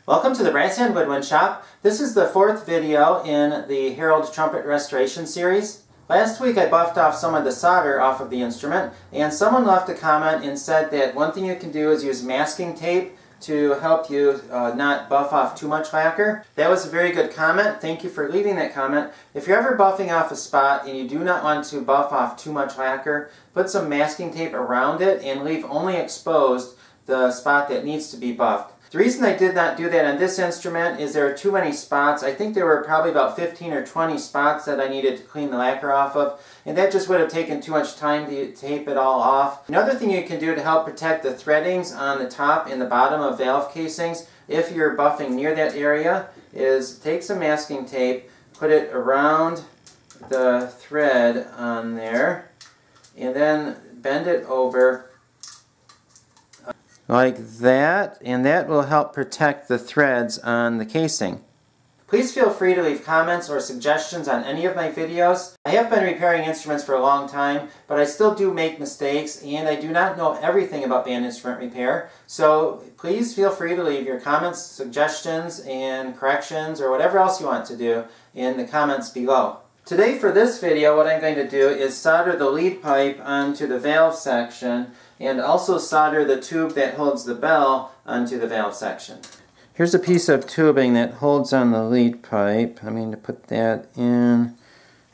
Welcome to the Brass Hand Woodwind Shop. This is the fourth video in the Herald Trumpet Restoration series. Last week I buffed off some of the solder off of the instrument, and someone left a comment and said that one thing you can do is use masking tape to help you not buff off too much lacquer. That was a very good comment. Thank you for leaving that comment. If you're ever buffing off a spot and you do not want to buff off too much lacquer, put some masking tape around it and leave only exposed the spot that needs to be buffed. The reason I did not do that on this instrument is there are too many spots. I think there were probably about 15 or 20 spots that I needed to clean the lacquer off of, and that just would have taken too much time to tape it all off. Another thing you can do to help protect the threadings on the top and the bottom of valve casings, if you're buffing near that area, is take some masking tape, put it around the thread on there, and then bend it over like that, and that will help protect the threads on the casing. Please feel free to leave comments or suggestions on any of my videos. I have been repairing instruments for a long time, but I still do make mistakes, and I do not know everything about band instrument repair. So please feel free to leave your comments, suggestions, and corrections, or whatever else you want to do in the comments below. Today for this video, what I'm going to do is solder the lead pipe onto the valve section, and also solder the tube that holds the bell onto the valve section. Here's a piece of tubing that holds on the lead pipe. I'm going to put that in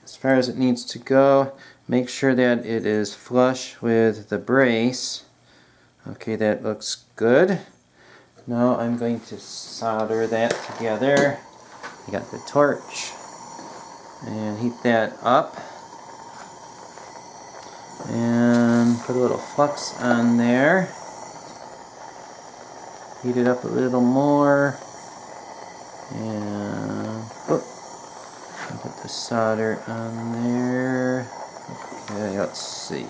as far as it needs to go. Make sure that it is flush with the brace. Okay, that looks good. Now I'm going to solder that together. I got the torch and heat that up. And put a little flux on there. Heat it up a little more. And put the solder on there. Okay, let's see.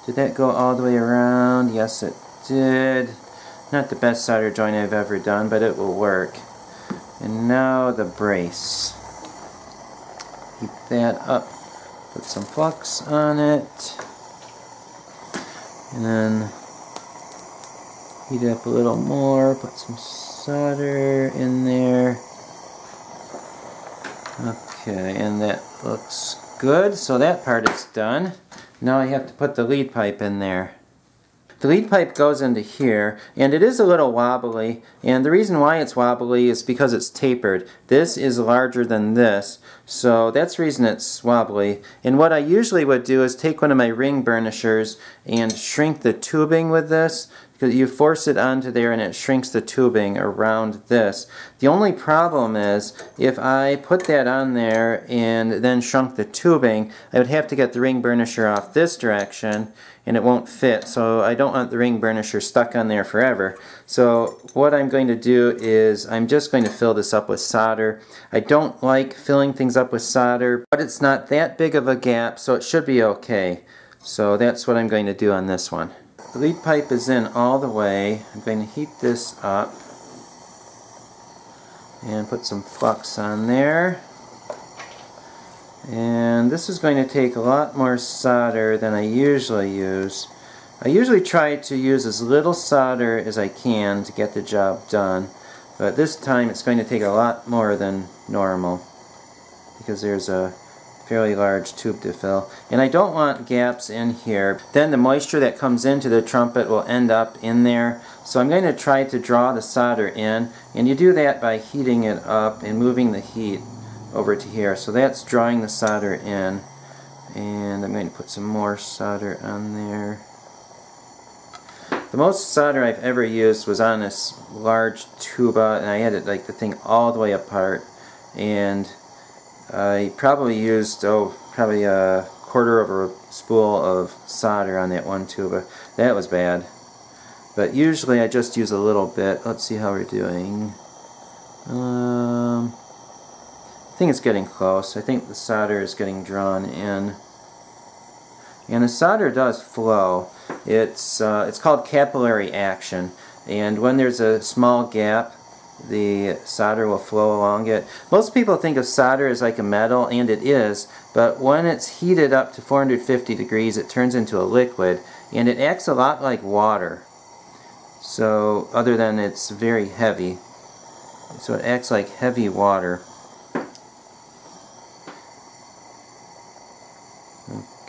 Did that go all the way around? Yes, it did. Not the best solder joint I've ever done, but it will work. And now the brace. Heat that up. Put some flux on it, and then heat it up a little more, put some solder in there. Okay, and that looks good, so that part is done. Now I have to put the lead pipe in there. The lead pipe goes into here, and it is a little wobbly, and the reason why it's wobbly is because it's tapered. This is larger than this, so that's the reason it's wobbly. And what I usually would do is take one of my ring burnishers and shrink the tubing with this, because you force it onto there and it shrinks the tubing around this. The only problem is if I put that on there and then shrunk the tubing, I would have to get the ring burnisher off this direction and it won't fit, so I don't want the ring burnisher stuck on there forever. So what I'm going to do is I'm just going to fill this up with solder. I don't like filling things up with solder, but it's not that big of a gap, so it should be okay. So that's what I'm going to do on this one. The lead pipe is in all the way. I'm going to heat this up and put some flux on there. And this is going to take a lot more solder than I usually use. I usually try to use as little solder as I can to get the job done, but this time it's going to take a lot more than normal because there's a fairly large tube to fill. And I don't want gaps in here. Then the moisture that comes into the trumpet will end up in there. So I'm going to try to draw the solder in, and you do that by heating it up and moving the heat over to here. So that's drawing the solder in, and I'm going to put some more solder on there. The most solder I've ever used was on this large tuba, and I had it like the thing all the way apart, and I probably used probably a quarter of a spool of solder on that one tuba. That was bad, but usually I just use a little bit. Let's see how we're doing. I think it's getting close. I think the solder is getting drawn in, and the solder does flow. It's called capillary action, and when there's a small gap, the solder will flow along it. Most people think of solder as like a metal, and it is, but when it's heated up to 450 degrees it turns into a liquid, and it acts a lot like water. So other than it's very heavy. so it acts like heavy water.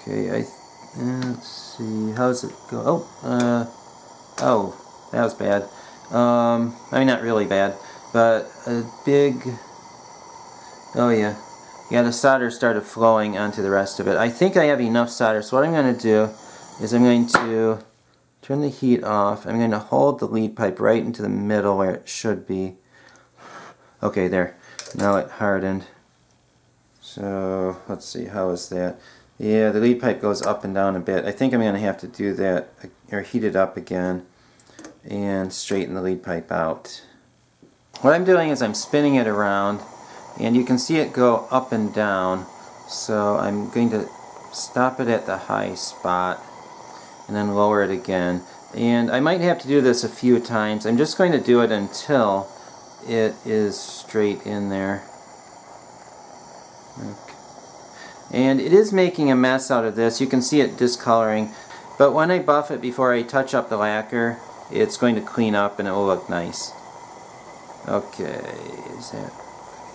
Okay, let's see, how's it go? Oh, that was bad. I mean, not really bad, but a big, oh yeah, the solder started flowing onto the rest of it. I think I have enough solder, so what I'm going to do is I'm going to turn the heat off. I'm going to hold the lead pipe right into the middle where it should be. Okay, there. Now it hardened. So, let's see, how is that? Yeah, the lead pipe goes up and down a bit. I think I'm going to have to do that, or heat it up again, and straighten the lead pipe out. What I'm doing is I'm spinning it around, and you can see it go up and down. So I'm going to stop it at the high spot, and then lower it again. And I might have to do this a few times. I'm just going to do it until it is straight in there. Okay. And it is making a mess out of this. You can see it discoloring. But when I buff it before I touch up the lacquer, it's going to clean up and it will look nice. Okay, is that...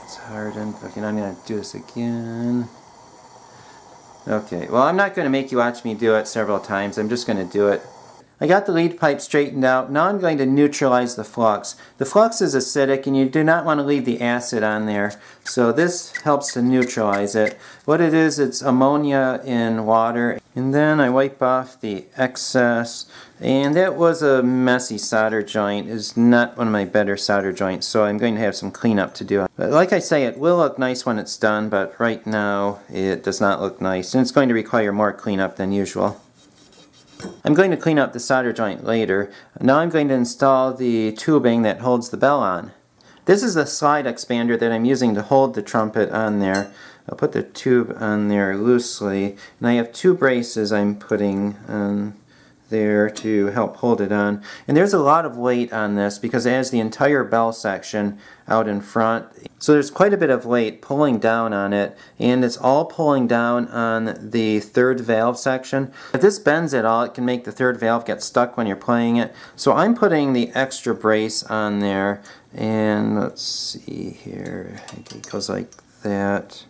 it's hardened. Okay, now I'm going to do this again. Okay, well, I'm not going to make you watch me do it several times. I'm just going to do it. I got the lead pipe straightened out. Now I'm going to neutralize the flux. The flux is acidic and you do not want to leave the acid on there. So this helps to neutralize it. What it is, it's ammonia in water. And then I wipe off the excess. And that was a messy solder joint. It's not one of my better solder joints, so I'm going to have some cleanup to do. But like I say, it will look nice when it's done, but right now it does not look nice. And it's going to require more cleanup than usual. I'm going to clean up the solder joint later. Now I'm going to install the tubing that holds the bell on. This is the slide expander that I'm using to hold the trumpet on there. I'll put the tube on there loosely, and I have two braces I'm putting on there to help hold it on. And there's a lot of weight on this because it has the entire bell section out in front. So there's quite a bit of weight pulling down on it, and it's all pulling down on the third valve section. If this bends at all, it can make the third valve get stuck when you're playing it. So I'm putting the extra brace on there, and let's see here, it goes like that.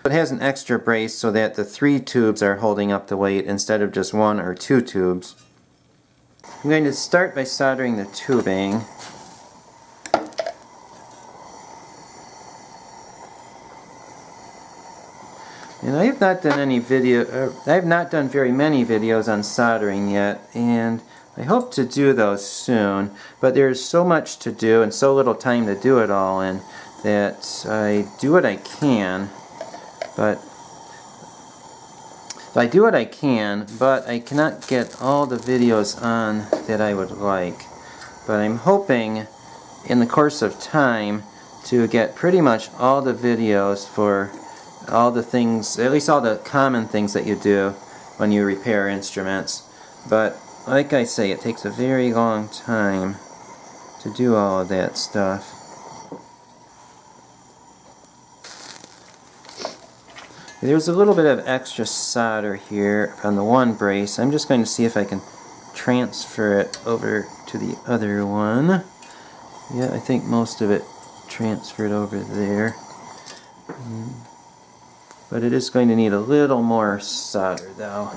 It has an extra brace so that the 3 tubes are holding up the weight instead of just 1 or 2 tubes. I'm going to start by soldering the tubing. And I have not done any I have not done very many videos on soldering yet, and I hope to do those soon. But there's so much to do and so little time to do it all in that I do what I can. But I do what I can, but I cannot get all the videos on that I would like. But I'm hoping in the course of time to get pretty much all the videos for all the things, at least all the common things that you do when you repair instruments. But like I say, it takes a very long time to do all of that stuff. There's a little bit of extra solder here on the one brace. I'm just going to see if I can transfer it over to the other one. Yeah, I think most of it transferred over there. But it is going to need a little more solder though.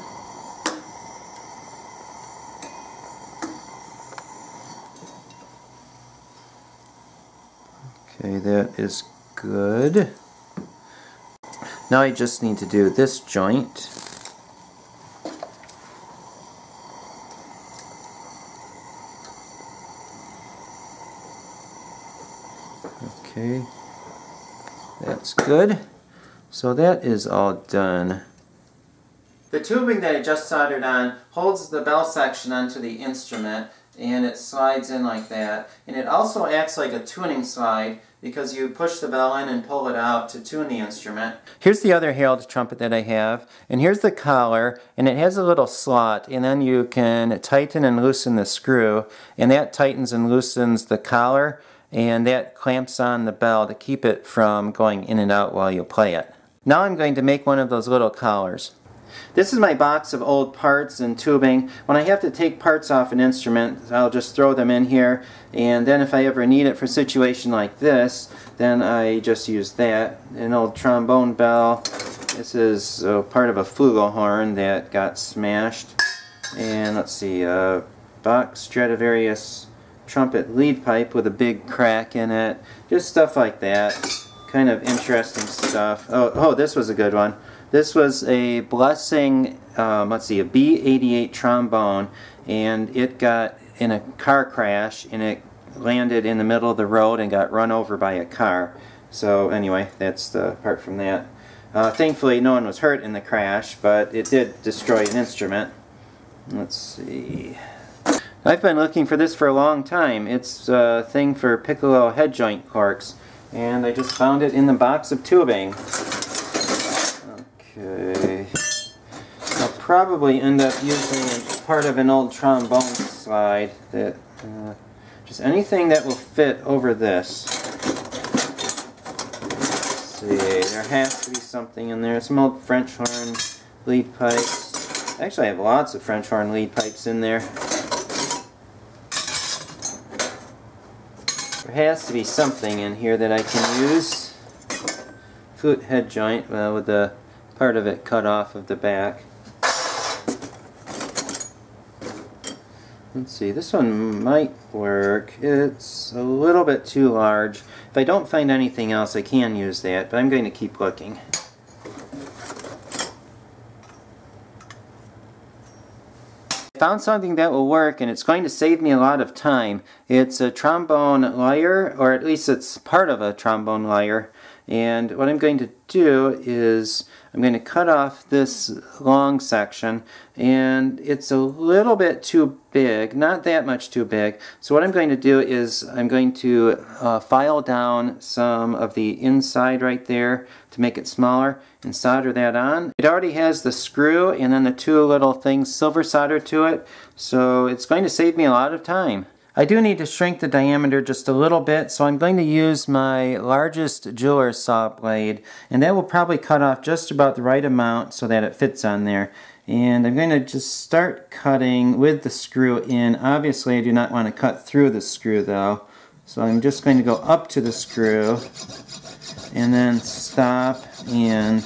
Okay, that is good. Now I just need to do this joint. Okay, that's good. So that is all done. The tubing that I just soldered on holds the bell section onto the instrument, and it slides in like that. And it also acts like a tuning slide because you push the bell in and pull it out to tune the instrument. Here's the other Herald trumpet that I have, and here's the collar, and it has a little slot, and then you can tighten and loosen the screw, and that tightens and loosens the collar, and that clamps on the bell to keep it from going in and out while you play it. Now I'm going to make one of those little collars. This is my box of old parts and tubing. When I have to take parts off an instrument, I'll just throw them in here, and then if I ever need it for a situation like this, then I just use that. An old trombone bell. This is part of a flugelhorn that got smashed. And let's see, a box Stradivarius trumpet lead pipe with a big crack in it. Just stuff like that. Kind of interesting stuff. Oh, this was a good one. This was a Blessing, let's see, a B88 trombone, and it got in a car crash, and it landed in the middle of the road and got run over by a car. So anyway, that's the part from that. Thankfully, no one was hurt in the crash, but it did destroy an instrument. Let's see. I've been looking for this for a long time. It's a thing for Piccolo head joint corks, and I just found it in the box of tubing. Okay. I'll probably end up using part of an old trombone slide. That just anything that will fit over this. Let's see, there has to be something in there. Some old French horn lead pipes. Actually, I have lots of French horn lead pipes in there. There has to be something in here that I can use. Flute head joint with the part of it cut off of the back. Let's see, this one might work. It's a little bit too large. If I don't find anything else, I can use that, but I'm going to keep looking. I found something that will work, and it's going to save me a lot of time. It's a trombone lyre, or at least it's part of a trombone lyre. And what I'm going to do is I'm going to cut off this long section, and it's a little bit too big, not that much too big. So what I'm going to do is I'm going to file down some of the inside right there to make it smaller and solder that on. It already has the screw and then the two little things silver soldered to it, so it's going to save me a lot of time. I do need to shrink the diameter just a little bit, so I'm going to use my largest jeweler's saw blade, and that will probably cut off just about the right amount so that it fits on there. And I'm going to just start cutting with the screw in. Obviously I do not want to cut through the screw though, so I'm just going to go up to the screw and then stop and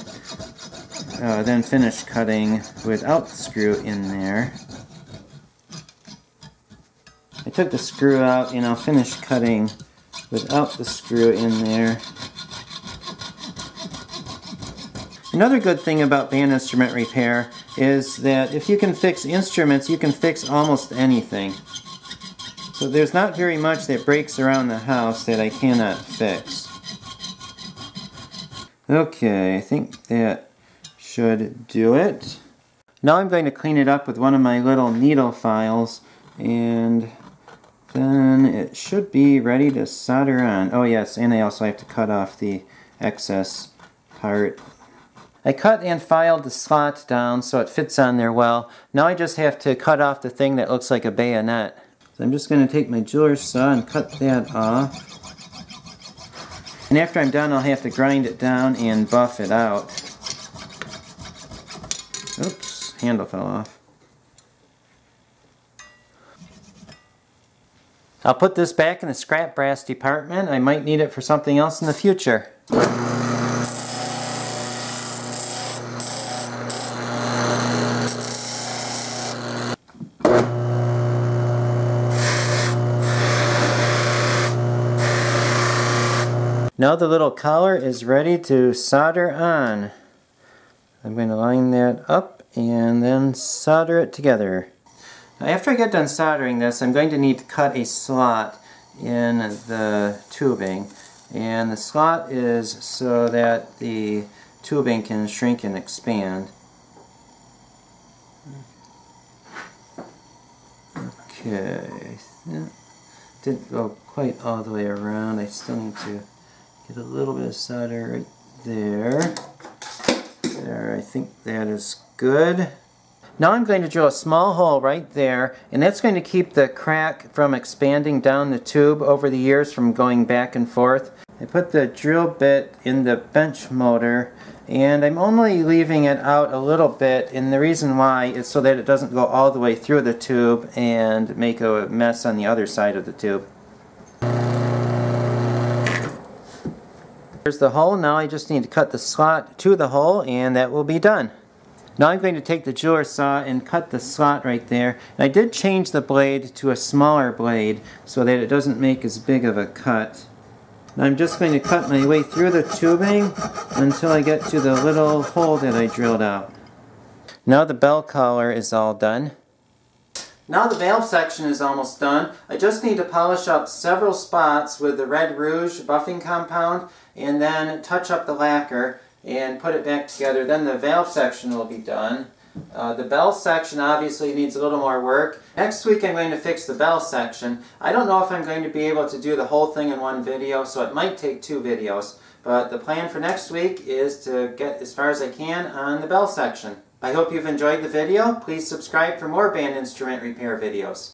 then finish cutting without the screw in there. I took the screw out and I'll finish cutting without the screw in there. Another good thing about band instrument repair is that if you can fix instruments, you can fix almost anything. So there's not very much that breaks around the house that I cannot fix. Okay, I think that should do it. Now I'm going to clean it up with one of my little needle files, and then it should be ready to solder on. Oh yes, and I also have to cut off the excess part. I cut and filed the slot down so it fits on there well. Now I just have to cut off the thing that looks like a bayonet. So I'm just going to take my jeweler's saw and cut that off. And after I'm done, I'll have to grind it down and buff it out. Oops, handle fell off. I'll put this back in the scrap brass department. I might need it for something else in the future. Now the little collar is ready to solder on. I'm going to line that up and then solder it together. Now after I get done soldering this, I'm going to need to cut a slot in the tubing. And the slot is so that the tubing can shrink and expand. Okay, didn't go quite all the way around. I still need to get a little bit of solder right there. There, I think that is good. Now I'm going to drill a small hole right there, and that's going to keep the crack from expanding down the tube over the years from going back and forth. I put the drill bit in the bench motor, and I'm only leaving it out a little bit, and the reason why is so that it doesn't go all the way through the tube and make a mess on the other side of the tube. Here's the hole. Now I just need to cut the slot to the hole, and that will be done. Now I'm going to take the jeweler saw and cut the slot right there. And I did change the blade to a smaller blade so that it doesn't make as big of a cut. Now I'm just going to cut my way through the tubing until I get to the little hole that I drilled out. Now the bell collar is all done. Now the valve section is almost done. I just need to polish up several spots with the Red Rouge buffing compound and then touch up the lacquer and put it back together. Then the valve section will be done. The bell section obviously needs a little more work. Next week I'm going to fix the bell section. I don't know if I'm going to be able to do the whole thing in one video, so it might take 2 videos. But the plan for next week is to get as far as I can on the bell section. I hope you've enjoyed the video. Please subscribe for more band instrument repair videos.